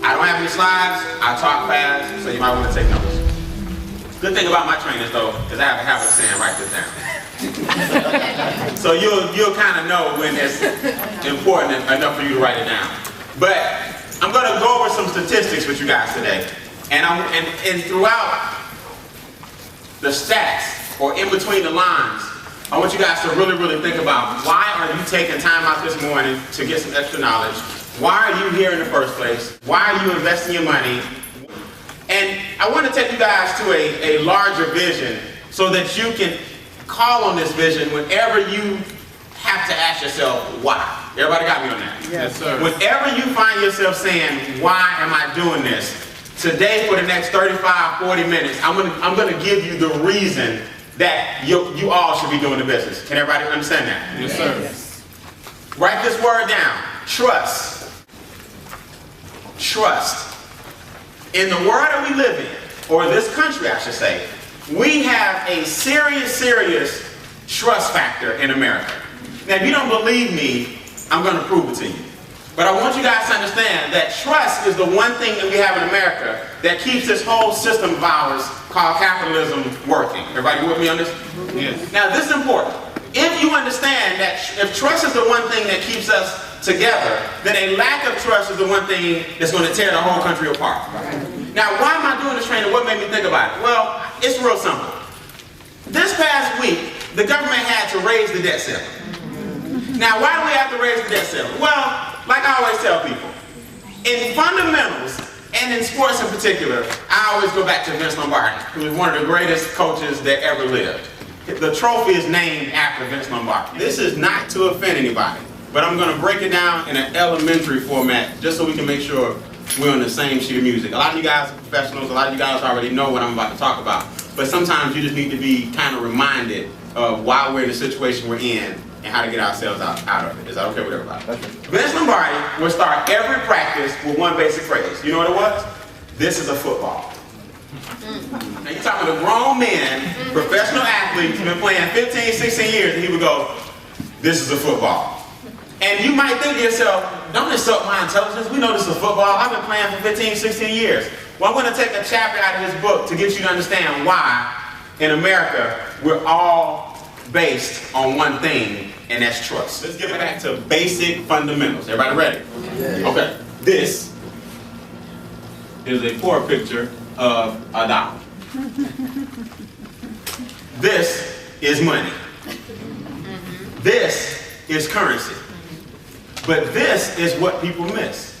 I don't have any slides, I talk fast, so you might want to take notes. Good thing about my trainers though, is I have a habit of saying write this down. So you'll kind of know when it's important enough for you to write it down. But I'm going to go over some statistics with you guys today. And throughout the stats, or in between the lines, I want you guys to really think about, why are you taking time out this morning to get some extra knowledge? Why are you here in the first place? Why are you investing your money? And I want to take you guys to a larger vision so that you can call on this vision whenever you have to ask yourself, why? Everybody got me on that? Yes, sir. Whenever you find yourself saying, why am I doing this? Today, for the next 35, 40 minutes, I'm going to give you the reason that you all should be doing the business. Can everybody understand that? Yes, sir. Yes. Write this word down. Trust. Trust. In the world that we live in, or this country I should say, we have a serious trust factor in America. Now if you don't believe me, I'm going to prove it to you. But I want you guys to understand that trust is the one thing that we have in America that keeps this whole system of ours called capitalism working. Everybody with me on this? Yes. Now this is important. If you understand that if trust is the one thing that keeps us together, then a lack of trust is the one thing that's going to tear the whole country apart. Now, why am I doing this training? What made me think about it? Well, it's real simple. This past week, the government had to raise the debt ceiling. Now, why do we have to raise the debt ceiling? Well, like I always tell people, in fundamentals, and in sports in particular, I always go back to Vince Lombardi, who is one of the greatest coaches that ever lived. The trophy is named after Vince Lombardi. This is not to offend anybody, but I'm going to break it down in an elementary format just so we can make sure we're on the same sheet of music. A lot of you guys are professionals, a lot of you guys already know what I'm about to talk about, but sometimes you just need to be kind of reminded of why we're in the situation we're in and how to get ourselves out of it. Is that okay with everybody? Okay. Vince Lombardi would start every practice with one basic phrase. You know what it was? This is a football. Now you're talking to grown men, professional athletes who've been playing 15, 16 years, and he would go, this is a football. And you might think to yourself, don't insult my intelligence. We know this is a football. I've been playing for 15, 16 years. Well, I'm going to take a chapter out of his book to get you to understand why in America we're all based on one thing, and that's trust. Let's get back to basic fundamentals. Everybody ready? Okay. This is a poor picture of a dollar. This is money. This is currency. But this is what people miss.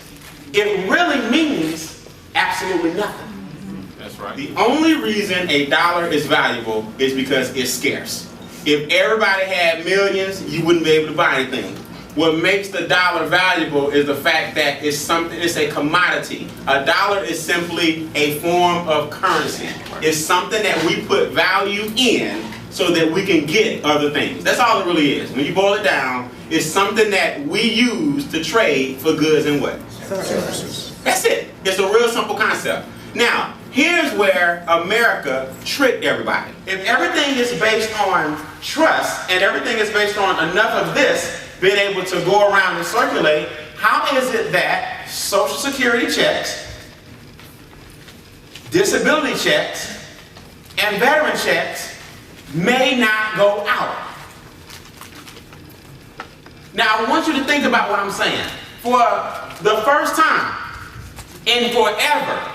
It really means absolutely nothing. That's right. The only reason a dollar is valuable is because it's scarce. If everybody had millions, you wouldn't be able to buy anything. What makes the dollar valuable is the fact that it's a commodity. A dollar is simply a form of currency. It's something that we put value in so that we can get other things. That's all it really is. When you boil it down, it's something that we use to trade for goods and what? Services. That's it. It's a real simple concept. Now, here's where America tricked everybody. If everything is based on trust and everything is based on enough of this being able to go around and circulate, how is it that Social Security checks, disability checks, and veteran checks may not go out? Now I want you to think about what I'm saying. For the first time in forever,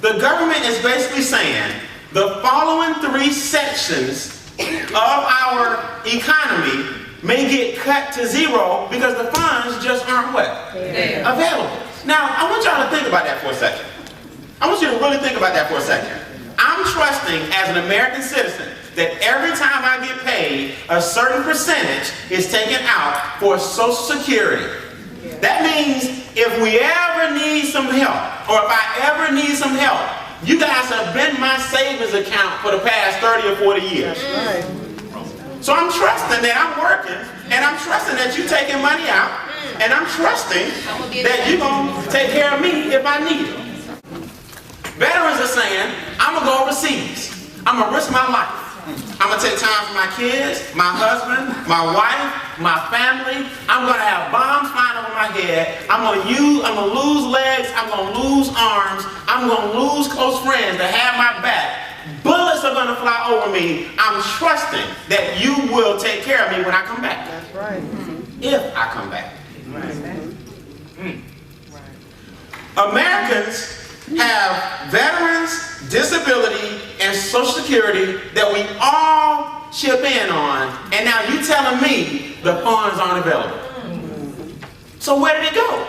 the government is basically saying the following three sections of our economy may get cut to zero because the funds just aren't what? Available. Now I want y'all to think about that for a second. I want you to really think about that for a second. I'm trusting as an American citizen that every time I get paid, a certain percentage is taken out for Social Security. That means if we ever need some help, or if I ever need some help, you guys have been my savings account for the past 30 or 40 years. That's right. So I'm trusting that I'm working, and I'm trusting that you're taking money out, and I'm trusting that you're going to take care of me if I need it. Veterans are saying, I'm going to go overseas. I'm going to risk my life. I'm I'm going to take time for my kids, my husband, my wife, my family. I'm going to have bombs flying over my head. I'm going to lose legs. I'm going to lose arms. I'm going to lose close friends that have my back. Bullets are going to fly over me. I'm trusting that you will take care of me when I come back. That's right. If I come back. Right. Americans have veterans, disability, and Social Security that we all chip in on, and now you telling me the funds aren't available. So where did it go?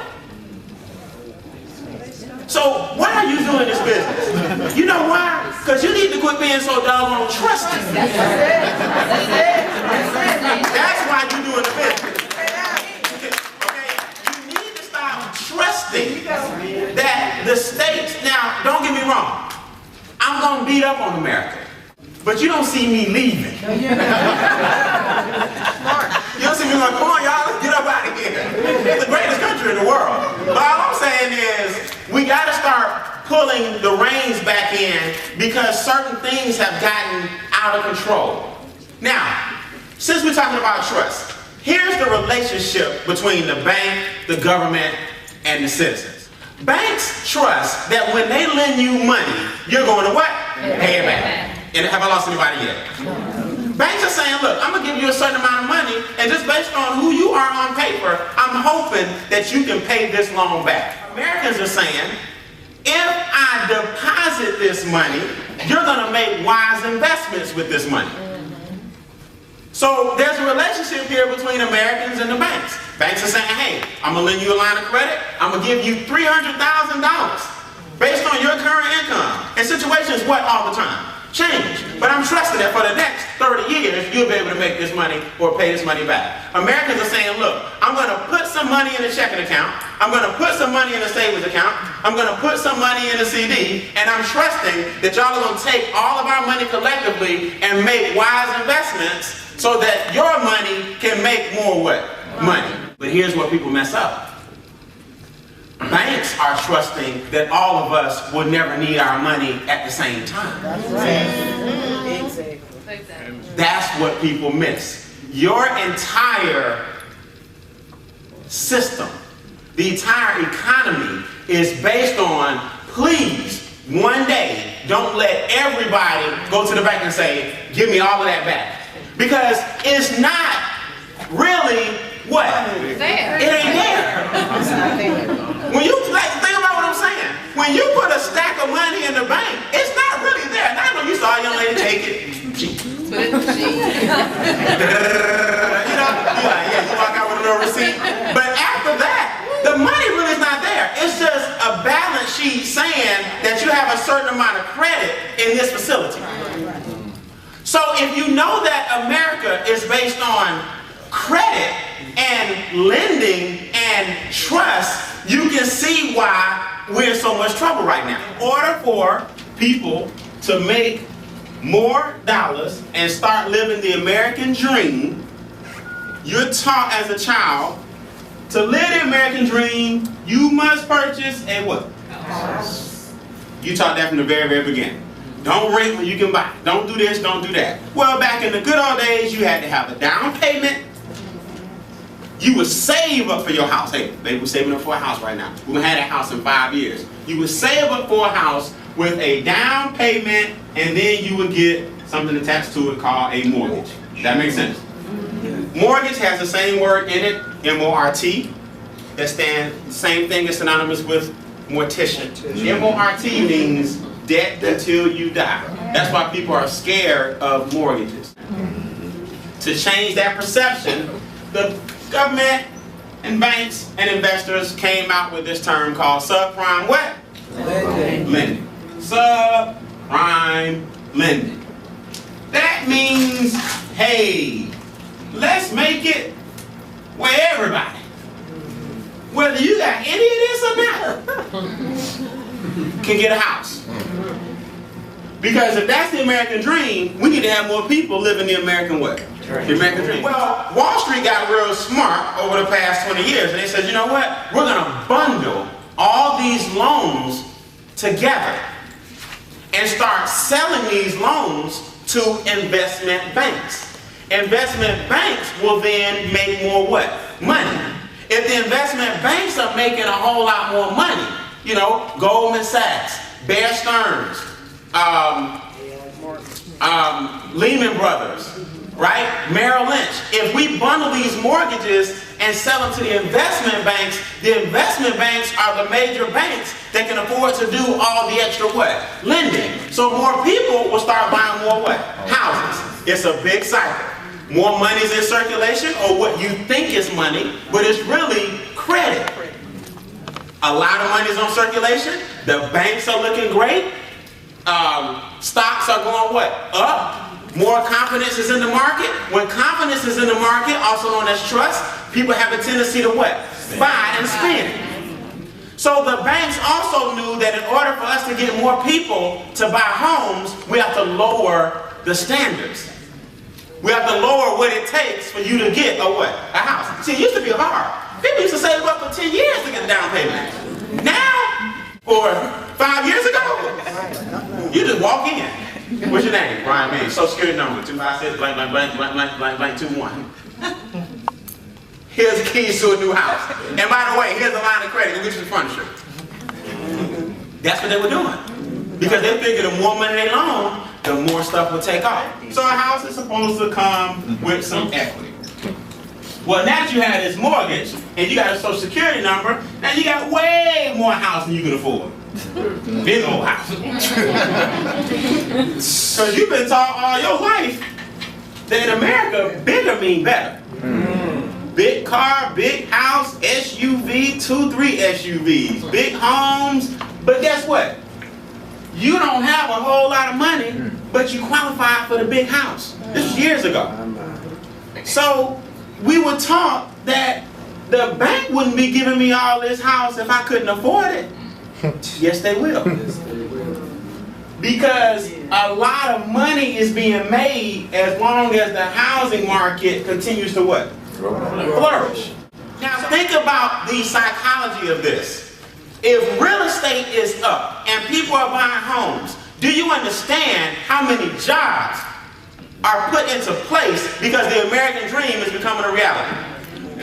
So why are you doing this business? You know why? Because you need to quit being so doggone trusting. That's why you're doing the business. Trusting that the states, now don't get me wrong, I'm going to beat up on America, but you don't see me leaving. You don't see me like, come on y'all, let's get up out of here. It's the greatest country in the world. But all I'm saying is, we got to start pulling the reins back in because certain things have gotten out of control. Now, since we're talking about trust, here's the relationship between the bank, the government, and the citizens. Banks trust that when they lend you money, you're going to what? Pay it back. And have I lost anybody yet? Banks are saying, look, I'm going to give you a certain amount of money, and just based on who you are on paper, I'm hoping that you can pay this loan back. Americans are saying, if I deposit this money, you're going to make wise investments with this money. So there's a relationship here between Americans and the banks. Banks are saying, hey, I'm going to lend you a line of credit. I'm going to give you $300,000 based on your current income. And situations, what, all the time? Change. But I'm trusting that for the next 30 years, you'll be able to make this money or pay this money back. Americans are saying, look, I'm going to put some money in a checking account. I'm going to put some money in a savings account. I'm going to put some money in a CD. And I'm trusting that y'all are going to take all of our money collectively and make wise investments so that your money can make more what? Money. But here's where people mess up. Banks are trusting that all of us will never need our money at the same time. That's right. Exactly. That's what people miss. Your entire system, the entire economy is based on, please, one day, don't let everybody go to the bank and say, give me all of that back. Because it's not really what? It ain't there. When you think about what I'm saying, when you put a stack of money in the bank, it's not really there. Now I know you saw a young lady take it. You walk out with a little receipt. But after that, the money really is not there. It's just a balance sheet saying that you have a certain amount of credit in this facility. So if you know that America is based on credit and lending and trust, you can see why we're in so much trouble right now. In order for people to make more dollars and start living the American dream, you're taught as a child to live the American dream, you must purchase a what? House. You taught that from the very, very beginning. Don't rent when you can buy. Don't do this, don't do that. Well, back in the good old days, you had to have a down payment. You would save up for your house. Hey, baby, we're saving up for a house right now. We're going to have that house in 5 years. You would save up for a house with a down payment, and then you would get something attached to it called a mortgage. That makes sense? Mortgage has the same word in it, M-O-R-T. That stands, same thing is synonymous with mortician. M-O-R-T means debt until you die. That's why people are scared of mortgages. To change that perception, the government and banks and investors came out with this term called subprime what? Lending. Subprime lending. That means, hey, let's make it where everybody, whether you got any of this or not, can get a house. Because if that's the American dream, we need to have more people living the American way. The American dream. Well, Wall Street got real smart over the past 20 years, and they said, you know what? We're going to bundle all these loans together and start selling these loans to investment banks. Investment banks will then make more what? Money. If the investment banks are making a whole lot more money, you know, Goldman Sachs, Bear Stearns, Lehman Brothers, right? Merrill Lynch. If we bundle these mortgages and sell them to the investment banks are the major banks that can afford to do all the extra what? Lending. So more people will start buying more what? Houses. It's a big cycle. More money is in circulation, or what you think is money, but it's really credit. A lot of money is on circulation. The banks are looking great. Stocks are going what? Up. More confidence is in the market. When confidence is in the market, also known as trust, people have a tendency to what? Buy and spend. So the banks also knew that in order for us to get more people to buy homes, we have to lower the standards. We have to lower what it takes for you to get a what? A house. See, it used to be hard. People used to save up for 10 years to get a down payment. Now, or 5 years ago, you just walk in. What's your name? Brian Beane. Social security number 256 blank blank blank blank blank blank blank 21. Here's the keys to a new house. And by the way, here's a line of credit. Go get you some furniture. That's what they were doing. Because they figured the more money they loan, the more stuff will take off. So a house is supposed to come with some equity. Well, now that you have this mortgage and you got a social security number, now you got way more house than you can afford. Big old house. Because you've been taught all your life that in America, bigger mean better. Big car, big house, SUV, 2-3 SUVs, big homes. But guess what? You don't have a whole lot of money, but you qualified for the big house. This was years ago. So we were taught that the bank wouldn't be giving me all this house if I couldn't afford it. Yes, they will. Because a lot of money is being made as long as the housing market continues to what? Flourish. Now think about the psychology of this. If real estate is up and people are buying homes, do you understand how many jobs are put into place because the American dream is becoming a reality?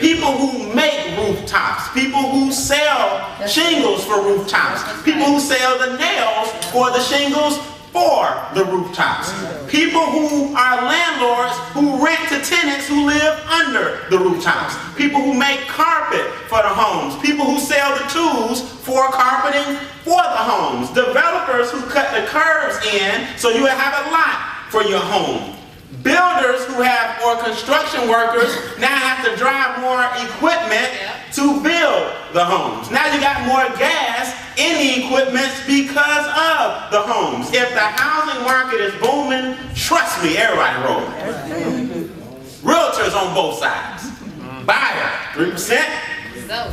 People who make rooftops, people who sell shingles for rooftops, people who sell the nails for the shingles for the rooftops, people who are landlords who rent to tenants who live under the rooftops, people who make carpet for the homes, people who sell the tools for carpeting for the homes, developers who cut the curves in so you have a lot for your home. Builders who have, or construction workers, now have to drive more equipment to build the homes. Now you got more gas in the equipment because of the homes. If the housing market is booming, trust me, everybody rolling. Realtors on both sides. Buyer, 3%.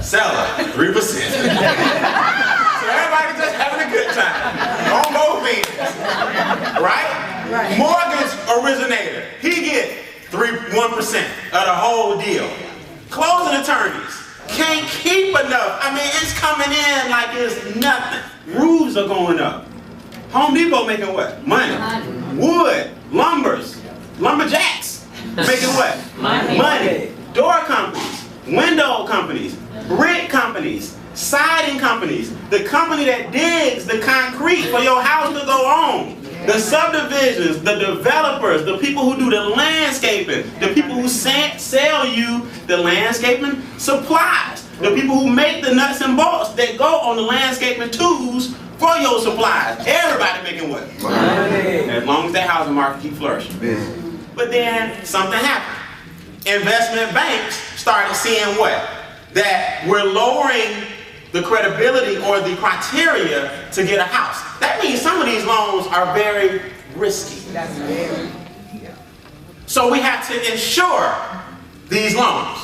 Seller, 3%. So everybody just having a good time. On both ends. Right? Mortgage originator, he get 1% of the whole deal. Closing attorneys can't keep enough. I mean, it's coming in like it's nothing. Roofs are going up. Home Depot making what? Money. Wood, lumberjacks making what? Money. Door companies, window companies, brick companies, siding companies, the company that digs the concrete for your house to go on. The subdivisions, the developers, the people who do the landscaping, the people who sell you the landscaping supplies, the people who make the nuts and bolts that go on the landscaping tools for your supplies. Everybody making what? Money. As long as that housing market keeps flourishing. But then something happened. Investment banks started seeing what? That we're lowering the credibility or the criteria to get a house. That means some of these loans are very risky. So we have to insure these loans.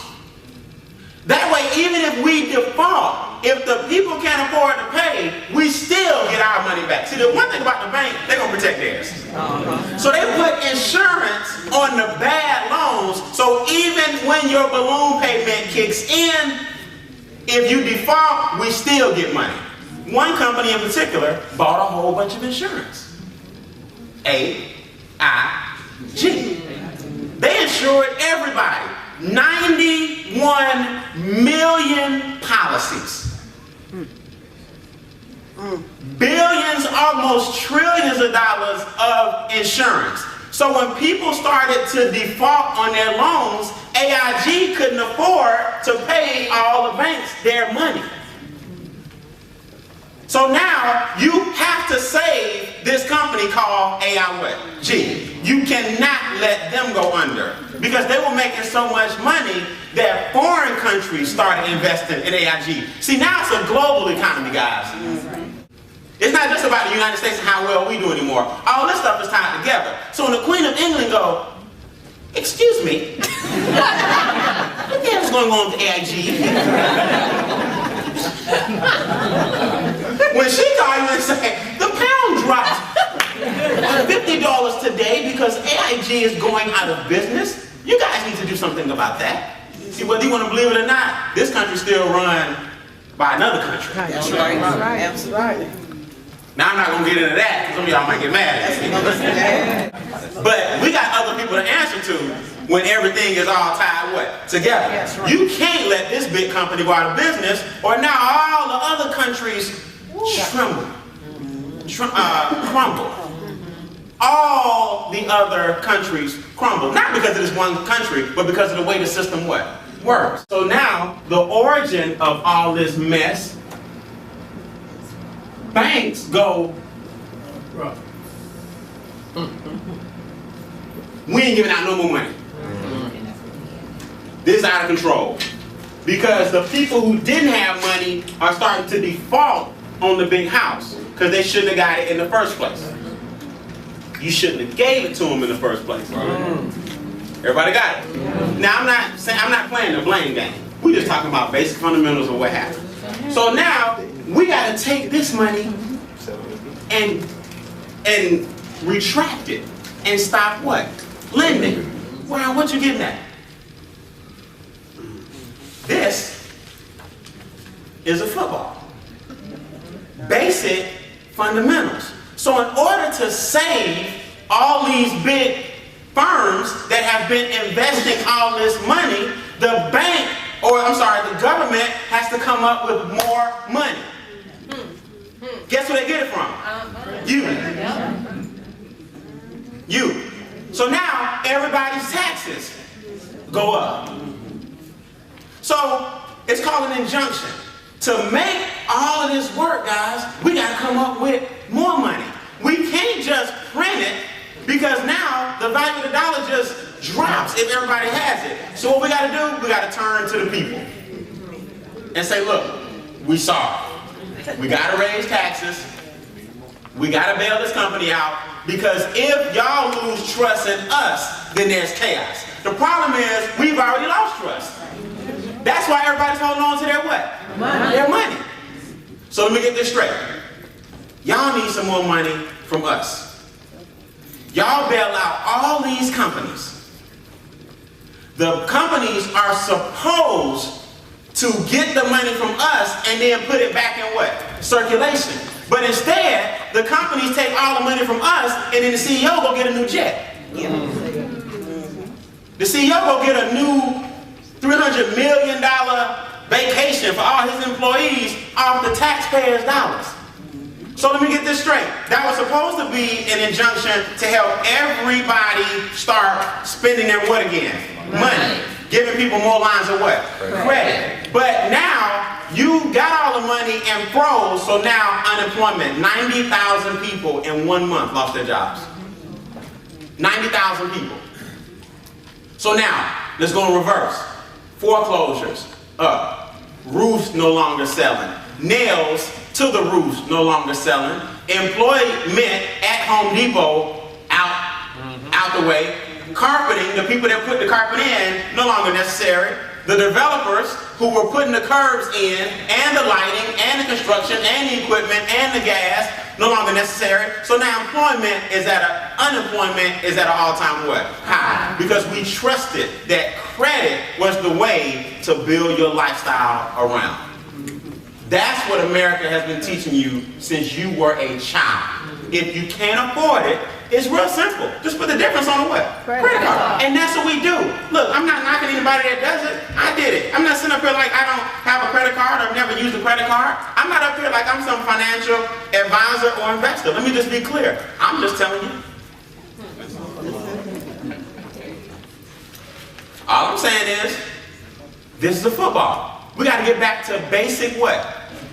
That way, even if we default, if the people can't afford to pay, we still get our money back. See, the one thing about the bank, they're going to protect theirs. So they put insurance on the bad loans, so even when your balloon payment kicks in, if you default, we still get money. One company in particular bought a whole bunch of insurance. A.I. They insured everybody. 91 million policies. Billions, almost trillions of dollars of insurance. So when people started to default on their loans, AIG couldn't afford to pay all the banks their money. So now you have to save this company called AIG. You cannot let them go under because they were making so much money that foreign countries started investing in AIG. See, now it's a global economy, guys. It's not just about the United States and how well we do anymore. All this stuff is tied together. So when the Queen of England go, excuse me, what the hell is going on with AIG? When she called you and say, the pound dropped $50 today because AIG is going out of business, you guys need to do something about that. See, whether you want to believe it or not, this country's still run by another country. That's right. Absolutely. Now I'm not going to get into that because some of y'all might get mad at me. But we got other people to answer to when everything is all tied what? Together. Right. You can't let this big company go out of business or now all the other countries crumble. All the other countries crumble. Not because of this one country, but because of the way the system what? Works. So now the origin of all this mess, banks go, we ain't giving out no more money. This is out of control. Because the people who didn't have money are starting to default on the big house because they shouldn't have got it in the first place. You shouldn't have gave it to them in the first place. Everybody got it? Now I'm not playing the blame game. We're just talking about basic fundamentals of what happened. So now we got to take this money and retract it and stop what? Lending. Wow, what you getting at? This is a football. Basic fundamentals. So in order to save all these big firms that have been investing all this money, the government has to come up with more money. Guess where they get it from? You. So now everybody's taxes go up. So it's called an injunction. To make all of this work, guys, we got to come up with more money. We can't just print it because now the value of the dollar just drops if everybody has it. So what we got to do, we got to turn to the people and say, look, we sorry. We got to raise taxes. We got to bail this company out because if y'all lose trust in us, then there's chaos. The problem is we've already lost trust. That's why everybody's holding on to their what? Money. Their money. So let me get this straight. Y'all need some more money from us. Y'all bail out all these companies. The companies are supposed to get the money from us and then put it back in what? Circulation. But instead, the companies take all the money from us and then the CEO go get a new jet. The CEO go get a new $300 million vacation for all his employees off the taxpayers' dollars. So let me get this straight. That was supposed to be an injunction to help everybody start spending their what again? Money. Giving people more lines of what? Credit. But now you got all the money and froze, so now unemployment. 90,000 people in 1 month lost their jobs. 90,000 people. So now, let's go in reverse. Foreclosures up. Roofs no longer selling. Nails to the roofs no longer selling. Employment at Home Depot out the way. Carpeting, the people that put the carpet in, no longer necessary. The developers who were putting the curbs in, and the lighting, and the construction, and the equipment, and the gas, no longer necessary. So now unemployment is at an all-time what? High. Because we trusted that credit was the way to build your lifestyle around. That's what America has been teaching you since you were a child. If you can't afford it, it's real simple. Just put the difference on the what? Credit card. And that's what we do. Look, I'm not knocking anybody that does it. I did it. I'm not sitting up here like I don't have a credit card or I've never used a credit card. I'm not up here like I'm some financial advisor or investor. Let me just be clear. I'm just telling you. All I'm saying is, this is a football. We got to get back to basic what?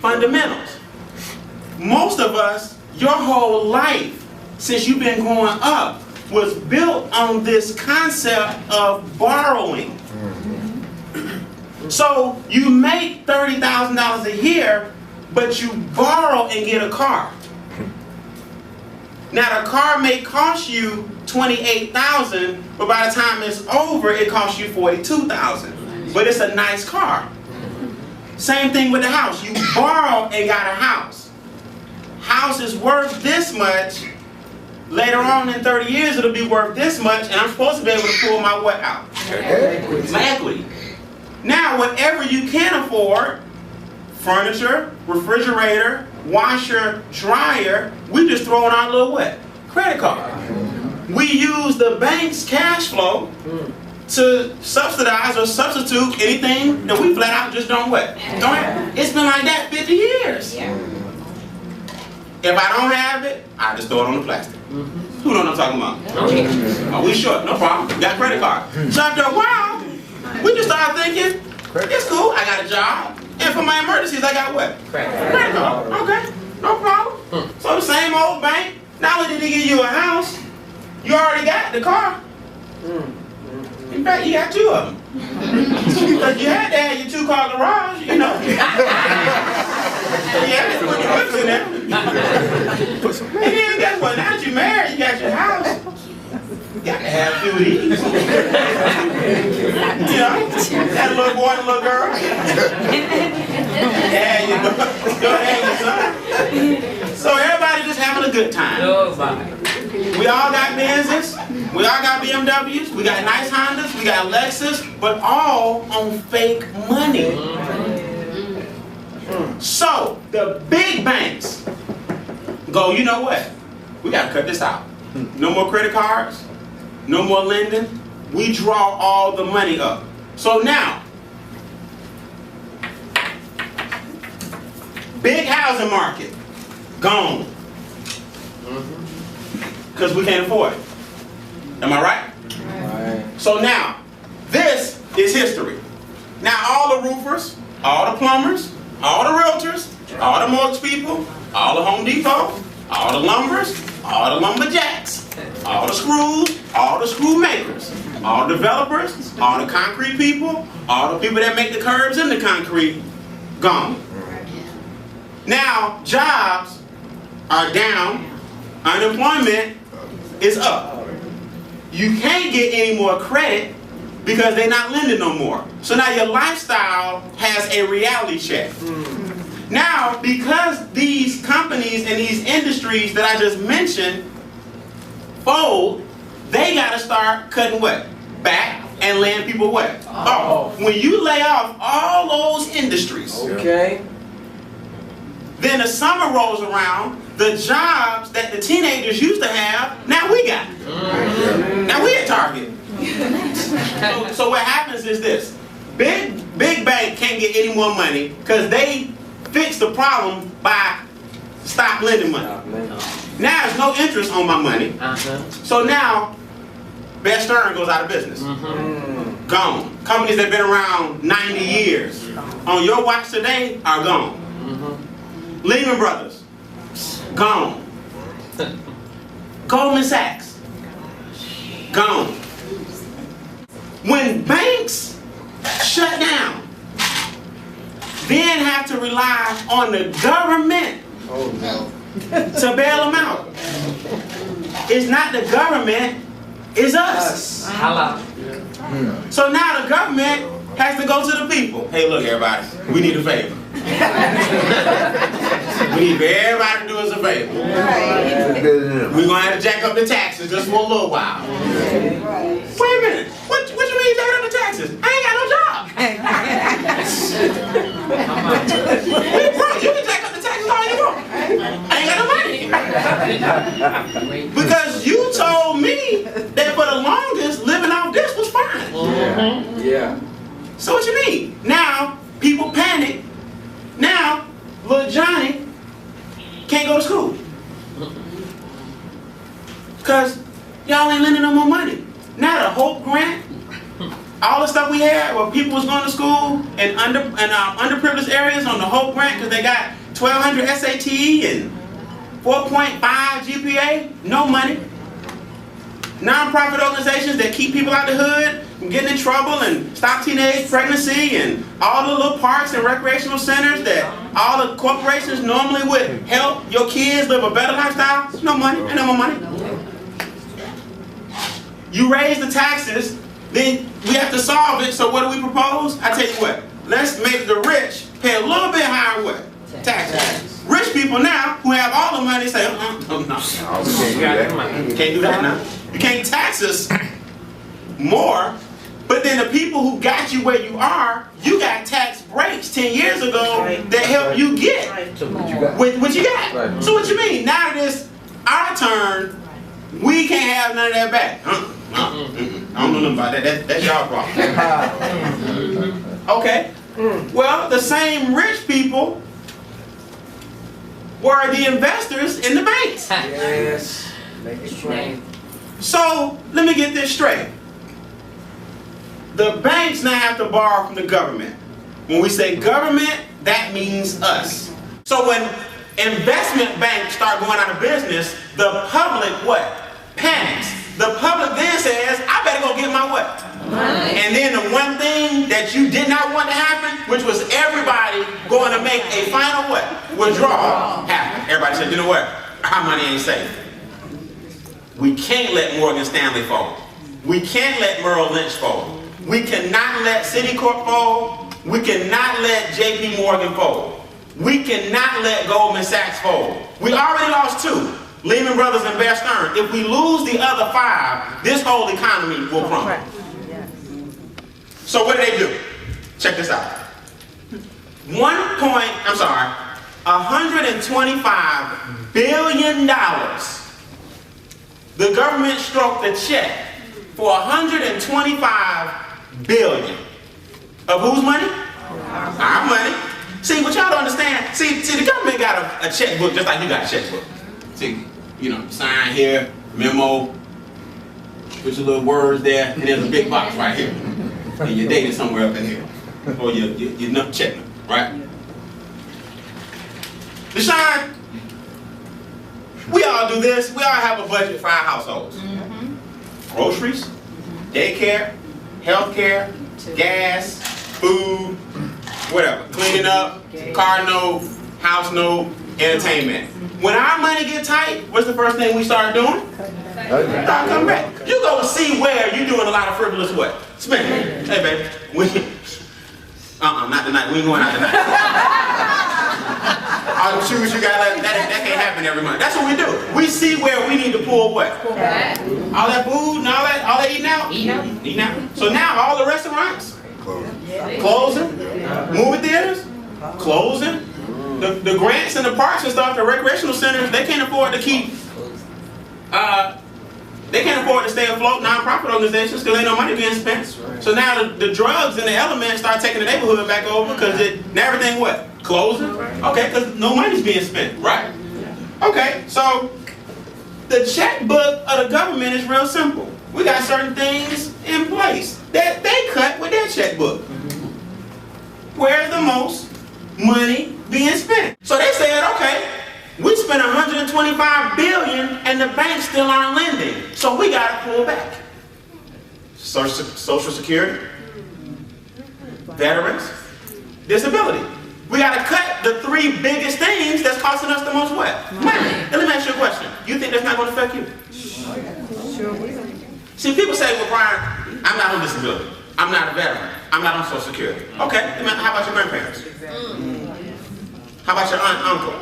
Fundamentals. Most of us, your whole life, since you've been growing up, was built on this concept of borrowing. So you make $30,000 a year, but you borrow and get a car. Now the car may cost you $28,000, but by the time it's over, it costs you $42,000. But it's a nice car. Same thing with the house. You borrow and got a house. House is worth this much. Later on in 30 years, it'll be worth this much, and I'm supposed to be able to pull my what out? My equity. Now, whatever you can afford, furniture, refrigerator, washer, dryer, we just throw in our little what? Credit card. We use the bank's cash flow to subsidize or substitute anything that we flat out just don't what? Don't have. It's been like that 50 years. If I don't have it, I just throw it on the plastic. Who know what I'm talking about? Are we short? No problem. We got credit card. So after a while, we just started thinking, it's cool, I got a job. And for my emergencies, I got what? Credit card. Okay, no problem. So the same old bank, not only did they give you a house, you already got the car. In fact, you got two of them. Because you had to have your two-car garage, you know. Yeah, just put your whips in there. And then guess what? Now that you're married, you got your house. You got to have a few of these. You know, that little boy and little girl. Yeah, your son. So everybody just having a good time. We all got Benzes, we all got BMWs, we got nice Hondas, we got Lexus, but all on fake money. So the big banks go, you know what? We got to cut this out. No more credit cards, no more lending. We draw all the money up. So now, big housing market, gone. Because we can't afford it. Am I right? Right? So now, this is history. Now all the roofers, all the plumbers, all the realtors, all the mortgage people, all the Home Depot, all the lumbers, all the lumberjacks, all the screws, all the screw makers, all the developers, all the concrete people, all the people that make the curbs in the concrete, gone. Now, jobs are down, unemployment is up. You can't get any more credit because they're not lending no more. So now your lifestyle has a reality check. Now, because these companies and these industries that I just mentioned fold, they got to start cutting what? Back and laying people what? Off. When you lay off all those industries, okay, then the summer rolls around, the jobs that the teenagers used to have, now we got it. Now we at Target. So what happens is this. Big bank can't get any more money because they fixed the problem by stop lending money. Now there's no interest on my money. So now Bear Stearns goes out of business. Gone. Companies that have been around 90 years on your watch today are gone. Lehman Brothers, gone. Goldman Sachs, gone. When banks shut down, then have to rely on the government to bail them out. It's not the government, it's us. So now the government has to go to the people. Hey, look, everybody, we need a favor. We need everybody to do us a favor. We're going to have to jack up the taxes just for a little while. Wait a minute. What you mean jacking up the taxes? I ain't got no job. We broke. You can jack up the taxes all you want. I ain't got no money. Because you told me that for the longest, living off this was fine. Yeah. So what you mean? Now, people panic. Now, little Johnny can't go to school. Because y'all ain't lending no more money. Now the Hope Grant, all the stuff we had where people was going to school in underprivileged areas on the Hope Grant because they got 1,200 SAT and 4.5 GPA, no money. Non-profit organizations that keep people out the hood from getting in trouble and stop teenage pregnancy, and all the little parks and recreational centers that all the corporations normally would help your kids live a better lifestyle. No money, ain't no more money. You raise the taxes, then we have to solve it, so what do we propose? I tell you what, let's make the rich pay a little bit higher what? Taxes. Rich people now, who have all the money, say, no. Can't do that now. You can't tax us more, but then the people who got you where you are, you got tax breaks 10 years ago that help you get what you got. So what you mean? Now that it's our turn, we can't have none of that back. I don't know nothing about that. That's y'all problem. Okay. Well, the same rich people were the investors in the banks. Yes. Make it plain. So, let me get this straight. The banks now have to borrow from the government. When we say government, that means us. So when investment banks start going out of business, the public what? Panics. The public then says, I better go get my what? Money. And then the one thing that you did not want to happen, which was everybody going to make a final what? Withdrawal happen. Everybody said, you know what? Our money ain't safe. We can't let Morgan Stanley fold. We can't let Merrill Lynch fold. We cannot let Citicorp fold. We cannot let JP Morgan fold. We cannot let Goldman Sachs fold. We already lost 2. Lehman Brothers and Bear Stearns. If we lose the other 5, this whole economy will crumble. So what do they do? Check this out. $125 billion. The government stroked a check for $125 billion. Of whose money? Our money. See, what y'all don't understand, see, the government got a checkbook just like you got a checkbook. See, you know, sign here, memo, put your little words there, and there's a big box right here. And your date is somewhere up in here. Or your check number, right? Deshaun, we all do this. We all have a budget for our households. Groceries, daycare, healthcare, gas, food, whatever. Cleaning up, car note, house note, entertainment. When our money get tight, what's the first thing we start doing? Start coming back. You go see where you're doing a lot of frivolous what? Spending. Hey, baby. Not tonight. We ain't going out tonight. All the shoes you got, that can't happen every month. That's what we do. We see where we need to pull what? All that food and all that eating out? Eating out. So now all the restaurants closing. Movie theaters closing. The grants and the parks and stuff, the recreational centers, they can't afford to keep, they can't afford to stay afloat, non-profit organizations, because ain't no money being spent. So now the drugs and the elements start taking the neighborhood back over because now everything what? Closing? Okay, because no money's being spent, right? Okay, so the checkbook of the government is real simple. We got certain things in place that they cut with their checkbook. Where's the most money being spent? So they said, okay, we spent $125 billion and the banks still aren't lending, so we got to pull back. Social Security, veterans, disability. We got to cut the 3 biggest things that's costing us the most what? Money. And let me ask you a question. You think that's not going to affect you? Sure. See, people say, well, Brian, I'm not on disability. I'm not a veteran. I'm not on Social Security. Okay, how about your grandparents? How about your aunt, uncle?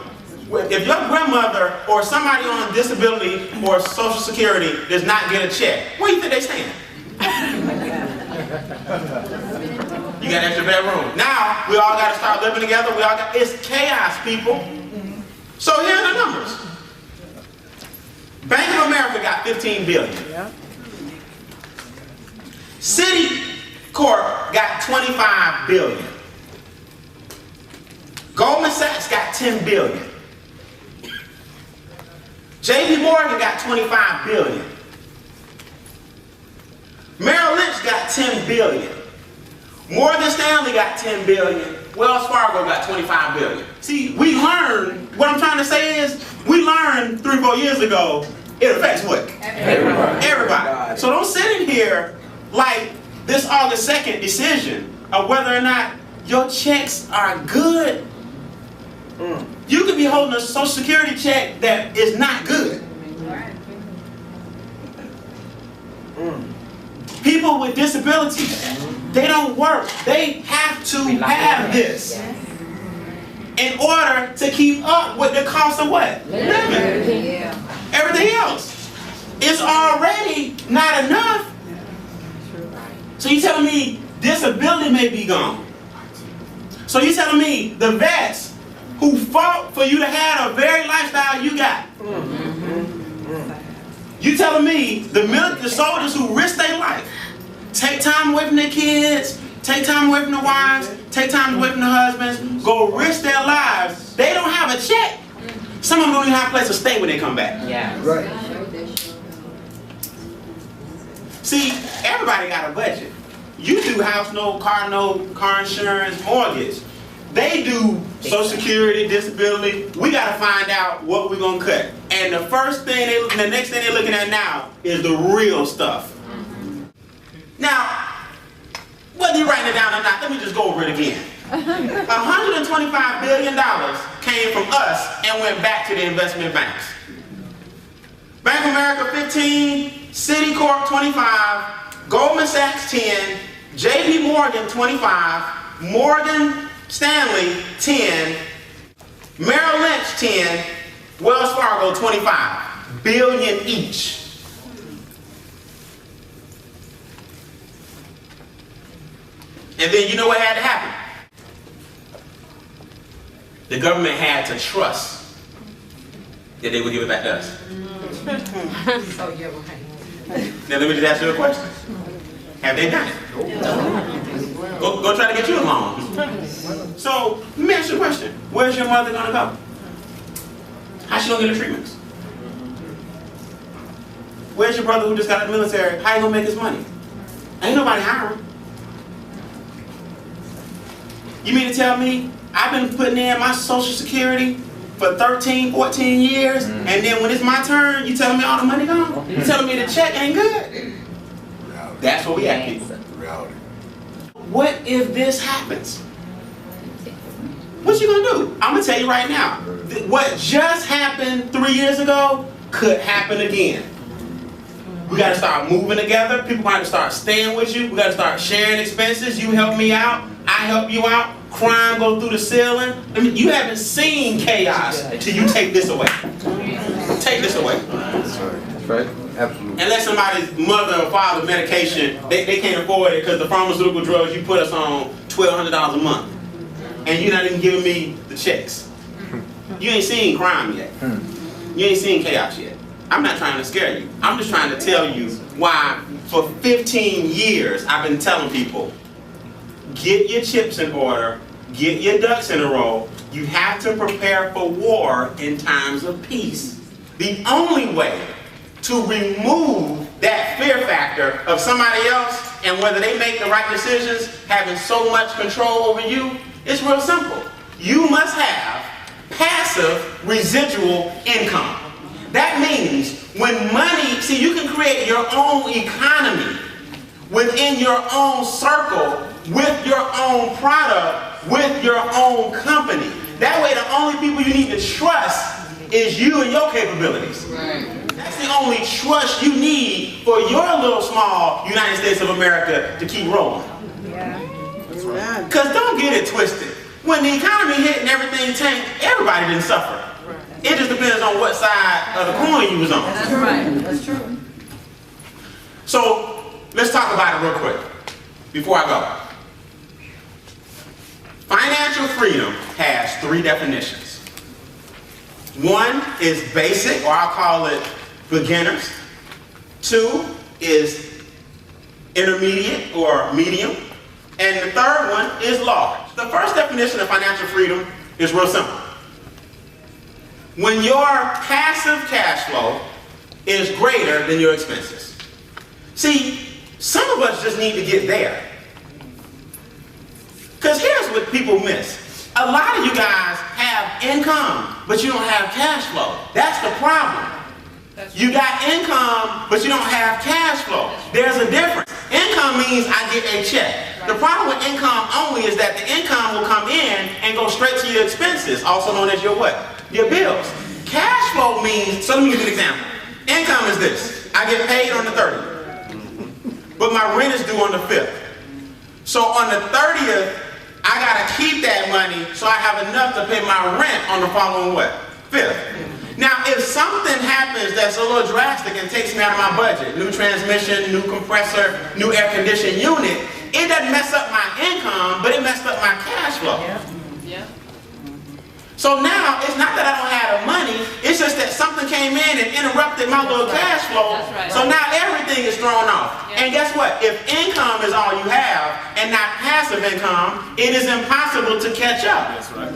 If your grandmother or somebody on disability or Social Security does not get a check, where do you think they stand? You got an extra bedroom. Now, we all got to start living together. It's chaos, people. So here are the numbers. 15 billion. Yeah. City Corp got 25 billion. Goldman Sachs got 10 billion. J.P. Morgan got 25 billion. Merrill Lynch got 10 billion. Morgan Stanley got 10 billion. Wells Fargo got 25 billion. See, we learned, what I'm trying to say is, we learned 3-4 years ago, it affects what? Everybody. So don't sit in here like this August 2nd decision of whether or not your checks are good. You could be holding a Social Security check that is not good. People with disabilities, they don't work. They have to have this in order to keep up with the cost of what? Living. Everything else is already not enough. So you telling me disability may be gone. So you telling me the vets who fought for you to have a very lifestyle you got. You telling me the soldiers who risk their life, take time away from their kids, take time away from their wives, take time away from their husbands, go risk their lives, they don't have a check. Some of them don't even have a place to stay when they come back. Yeah. Right. See, everybody got a budget. You do house note, car insurance, mortgage. They do Social Security, disability. We got to find out what we're going to cut. And the next thing they're looking at now is the real stuff. Now, whether you're writing it down or not, let me just go over it again. $125 billion came from us and went back to the investment banks. Bank of America 15, Citicorp 25, Goldman Sachs 10, J.P. Morgan 25, Morgan Stanley 10, Merrill Lynch 10, Wells Fargo 25 billion each. And then you know what had to happen? The government had to trust that they would give it back to us. Oh, yeah, right. Now let me just ask you a question. Have they done it? Go try to get you a loan. So let me ask you a question. Where's your mother gonna go? How's she gonna get her treatments? Where's your brother who just got out of the military? How you gonna make his money? Ain't nobody hiring. You mean to tell me I've been putting in my Social Security for 13, 14 years, and then when it's my turn, you telling me all the money gone? You telling me the check ain't good? That's what we at, people. Reality. What if this happens? What you gonna do? I'm gonna tell you right now. What just happened 3 years ago could happen again. We gotta start moving together. People gotta start staying with you. We gotta start sharing expenses. You help me out. I help you out. Crime go through the ceiling. I mean, you haven't seen chaos until you take this away. Take this away. That's right. Absolutely. Unless somebody's mother or father medication, they can't afford it because the pharmaceutical drugs you put us on $1,200 a month. And you're not even giving me the checks. You ain't seen crime yet. You ain't seen chaos yet. I'm not trying to scare you. I'm just trying to tell you why for 15 years I've been telling people, get your chips in order, get your ducks in a row. You have to prepare for war in times of peace. The only way to remove that fear factor of somebody else and whether they make the right decisions, having so much control over you, is real simple. You must have passive residual income. That means when money, see, you can create your own economy within your own circle, with your own product, with your own company. That way the only people you need to trust is you and your capabilities. Right. That's the only trust you need for your little small United States of America to keep rolling. Yeah. Because don't get it twisted. When the economy hit and everything tanked, everybody didn't suffer. It just depends on what side of the coin you was on. That's right. That's true. So let's talk about it real quick before I go. Financial freedom has 3 definitions. One is basic, or I'll call it beginners. 2 is intermediate or medium, and the third one is large. The first definition of financial freedom is real simple. When your passive cash flow is greater than your expenses. See, some of us just need to get there. Because here's what people miss. A lot of you guys have income, but you don't have cash flow. That's the problem. You got income, but you don't have cash flow. There's a difference. Income means I get a check. The problem with income only is that the income will come in and go straight to your expenses, also known as your what? Your bills. Cash flow means, so let me give you an example. Income is this. I get paid on the 30th, but my rent is due on the 5th. So on the 30th, I gotta keep that money so I have enough to pay my rent on the following what? 5th. Now, if something happens that's a little drastic and takes me out of my budget, new transmission, new compressor, new air conditioning unit, it doesn't mess up my income, but it messed up my cash flow. Yeah. So now, it's not that I don't have the money, it's just that something came in and interrupted my little cash flow. That's right. So now everything is thrown off. Yeah. And guess what? If income is all you have and not passive income, it is impossible to catch up. That's right.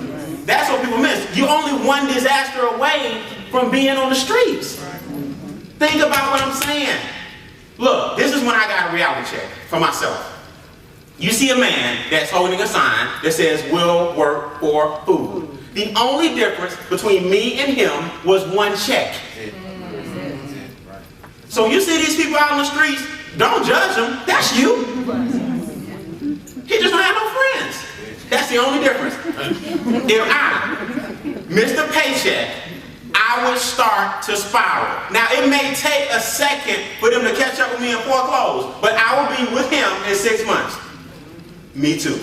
That's what people miss. You're only one disaster away from being on the streets. Think about what I'm saying. Look, this is when I got a reality check for myself. You see a man that's holding a sign that says, "Will work for food." The only difference between me and him was one check. So you see these people out on the streets, don't judge them. That's you. He just don't have no friends. That's the only difference. If I missed a paycheck, I would start to spiral. Now, it may take a second for them to catch up with me and foreclose, but I will be with him in 6 months. Me too.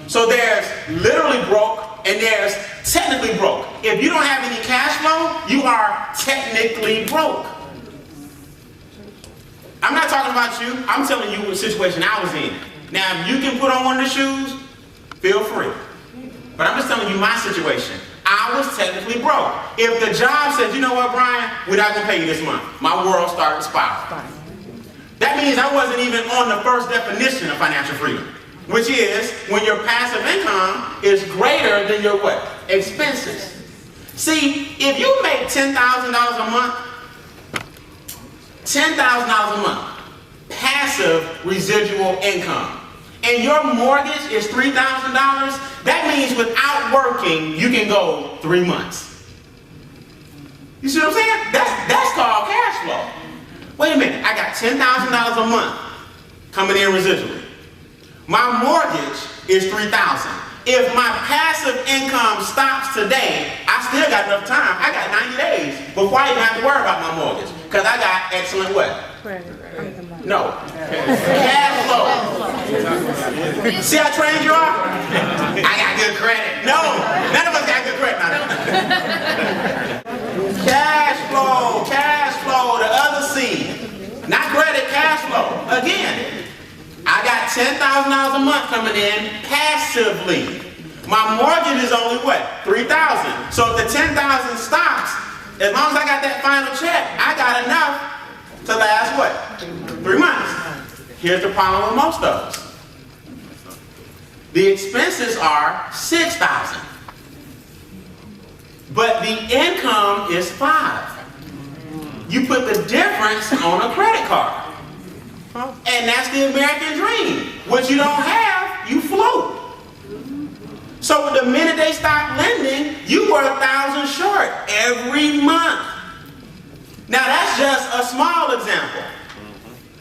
So there's literally broke and there's technically broke. If you don't have any cash flow, you are technically broke. I'm not talking about you. I'm telling you what situation I was in. Now, if you can put on one of the shoes, feel free. But I'm just telling you my situation. I was technically broke. If the job said, "You know what, Brian, we're not going to pay you this month," my world started to spiral. That means I wasn't even on the first definition of financial freedom, which is when your passive income is greater than your what? Expenses. See, if you make $10,000 a month, $10,000 a month, passive residual income, and your mortgage is $3,000, that means without working, you can go 3 months. You see what I'm saying? That's called cash flow. Wait a minute, I got $10,000 a month coming in residually. My mortgage is $3,000. If my passive income stops today, I still got enough time. I got 90 days before I even have to worry about my mortgage. Because I got excellent what? No. Cash flow. See how trained you are? I got good credit. No. None of us got good credit. Cash flow. Cash flow. The other C. Not credit, cash flow. Again, I got $10,000 a month coming in passively. My mortgage is only what? $3,000. So if the $10,000 stops, as long as I got that final check, I got enough to last what? 3 months. Here's the problem with most of us. The expenses are $6,000, but the income is $5,000. You put the difference on a credit card. And that's the American dream. What you don't have, you float. So the minute they stop lending, you were $1,000 short every month. Now that's just a small example.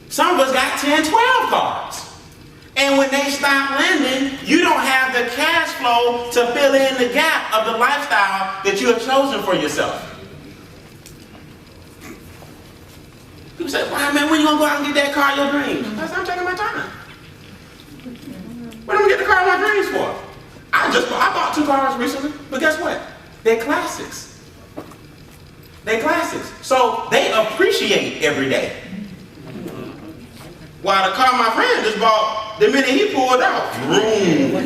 Some of us got 10, 12 cards. And when they stop lending, you don't have the cash flow to fill in the gap of the lifestyle that you have chosen for yourself. People say, "Why, man, when you gonna go out and get that car of your dreams?" I said, "I'm taking my time. What am I gonna get the car of my dreams for?" I bought 2 cars recently, but guess what? They're classics. They're classics. So they appreciate every day. While the car my friend just bought, the minute he pulled out, vroom.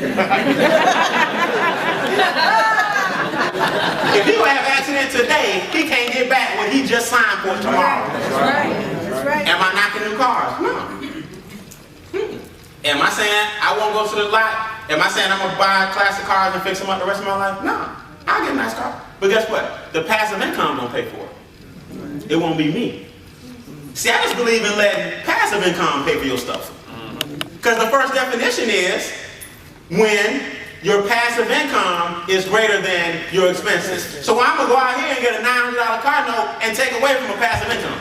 If he gonna have an accident today, he can't get back what he just signed for tomorrow. That's right. That's right. Am I knocking new cars? No. Am I saying I won't go to the lot? Am I saying I'm gonna buy classic cars and fix them up the rest of my life? No. I'll get a nice car. But guess what? The passive income gonna pay for it. It won't be me. See, I just believe in letting passive income pay for your stuff. Because the first definition is when your passive income is greater than your expenses. So I'm going to go out here and get a $900 car note and take away from a passive income.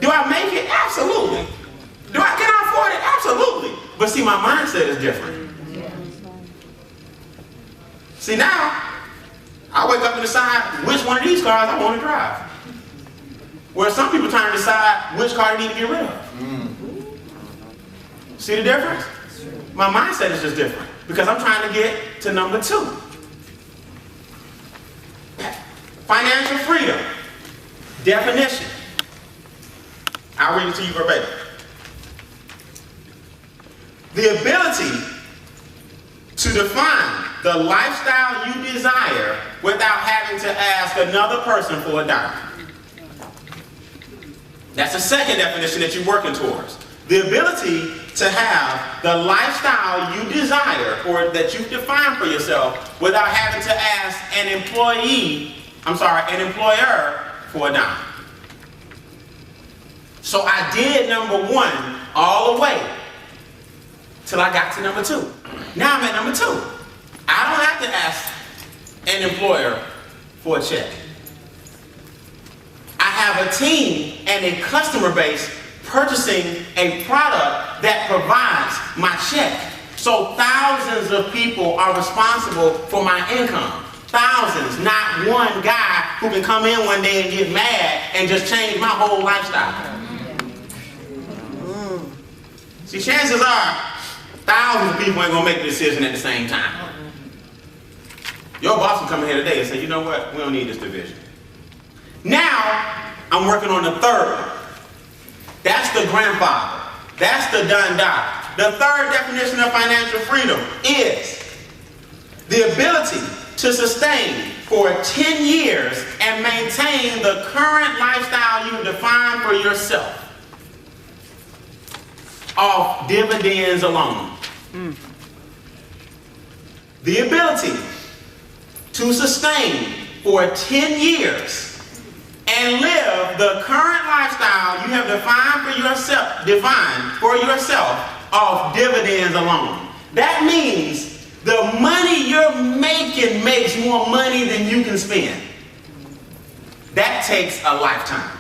Do I make it? Absolutely. Can I afford it? Absolutely. But see, my mindset is different. See, now, I wake up and decide which one of these cars I want to drive. Where some people trying to decide which car they need to get rid of. See the difference? My mindset is just different because I'm trying to get to number 2. Financial freedom. Definition. I'll read it to you verbatim. The ability to define the lifestyle you desire without having to ask another person for a dime. That's the second definition that you're working towards. The ability to have the lifestyle you desire or that you define for yourself without having to ask an employer for a dime. So I did number 1 all the way till I got to number 2. Now I'm at number 2. I don't have to ask an employer for a check. I have a team and a customer base purchasing a product that provides my check. So thousands of people are responsible for my income. Thousands, not one guy who can come in one day and get mad and just change my whole lifestyle. See, chances are thousands of people ain't gonna make the decision at the same time. Your boss will come in here today and say, you know what, we don't need this division. Now, I'm working on the 3rd. That's the grandfather. That's the done-die. The 3rd definition of financial freedom is the ability to sustain for 10 years and maintain the current lifestyle you define for yourself off dividends alone. The ability to sustain for 10 years and live the current lifestyle you have defined for yourself off dividends alone. That means the money you're making makes more money than you can spend. That takes a lifetime.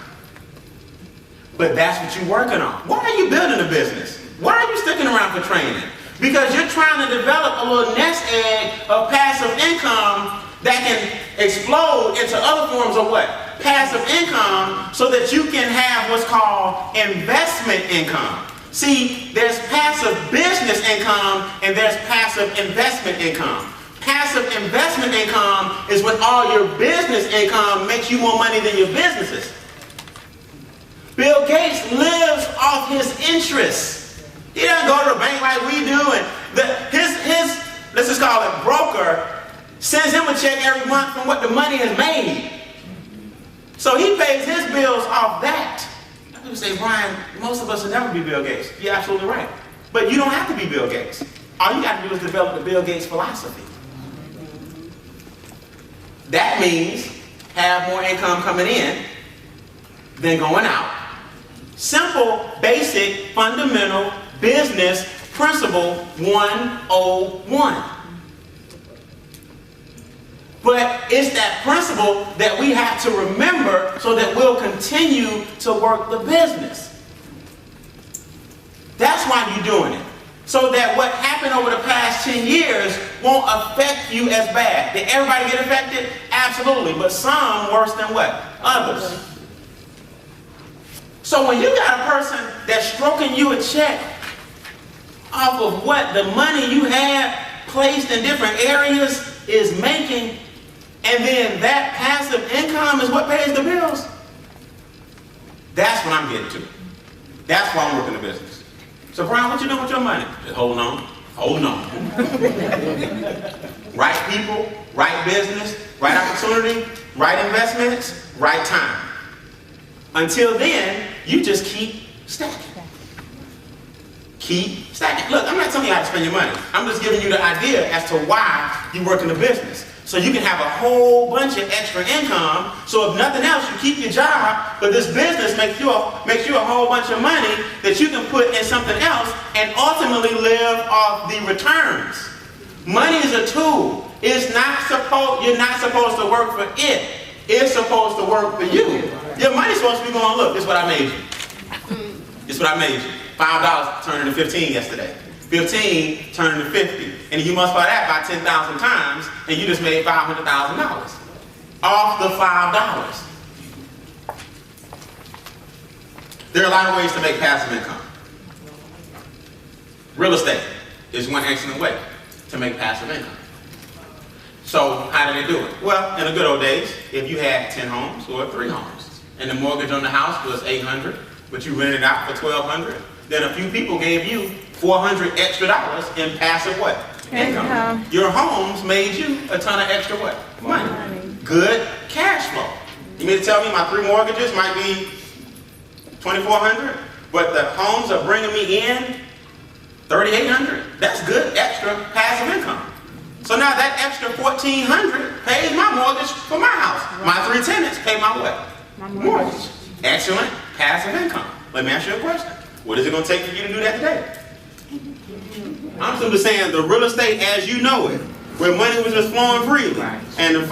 But that's what you're working on. Why are you building a business? Why are you sticking around for training? Because you're trying to develop a little nest egg of passive income that can explode into other forms of what? Passive income, so that you can have what's called investment income. See, there's passive business income and there's passive investment income. Passive investment income is when all your business income makes you more money than your businesses. Bill Gates lives off his interests. He doesn't go to the bank like we do, and his let's just call it broker sends him a check every month from what the money has made. So he pays his bills off that. People say, Brian, most of us will never be Bill Gates. You're absolutely right. But you don't have to be Bill Gates. All you got to do is develop the Bill Gates philosophy. That means have more income coming in than going out. Simple, basic, fundamental business principle 101. But it's that principle that we have to remember so that we'll continue to work the business. That's why you're doing it. So that what happened over the past 10 years won't affect you as bad. Did everybody get affected? Absolutely. But some worse than what? Others. So when you got a person that's stroking you a check off of what the money you have placed in different areas is making, and then that passive income is what pays the bills, that's what I'm getting to. That's why I'm working the business. So Brian, what you doing with your money? Just holding on, holding on. Right people, Right business, right opportunity, right investments, right time. Until then, you just keep stacking. Keep stacking. Look, I'm not telling you how to spend your money. I'm just giving you the idea as to why you work in the business. So you can have a whole bunch of extra income. So if nothing else, you keep your job, but this business makes you a whole bunch of money that you can put in something else and ultimately live off the returns. Money is a tool. You're not supposed to work for it. It's supposed to work for you. Your money's supposed to be going, look, this is what I made you. This is what I made you. $5 turned into 15 yesterday. 15 turned into 50. And you multiply that by 10,000 times, and you just made $500,000 off the $5. There are a lot of ways to make passive income. Real estate is one excellent way to make passive income. So how did they do it? Well, in the good old days, if you had 10 homes or 3 homes, and the mortgage on the house was $800, but you rented it out for $1,200, then a few people gave you $400 extra in passive what? Income. Your homes made you a ton of extra what? Money. Good cash flow. You mean to tell me my 3 mortgages might be $2,400, but the homes are bringing me in $3,800? That's good extra passive income. So now that extra $1,400 pays my mortgage for my house. My 3 tenants pay my what? My mortgage. Excellent passive income. Let me ask you a question. What is it going to take for you to do that today? I'm simply saying the real estate as you know it, where money was just flowing freely, and the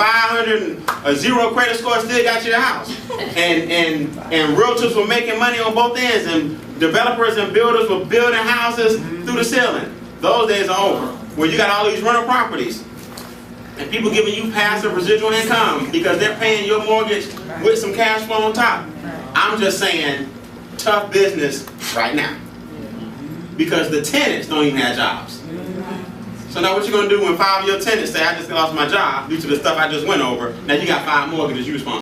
0 credit score still got you a house, and realtors were making money on both ends, and developers and builders were building houses through the ceiling. Those days are over. Where you got all these rental properties, and people giving you passive residual income because they're paying your mortgage with some cash flow on top. I'm just saying, tough business right now. Because the tenants don't even have jobs. So now what you going to do when 5 of your tenants say, I just lost my job due to the stuff I just went over, now you got 5 mortgages you responsible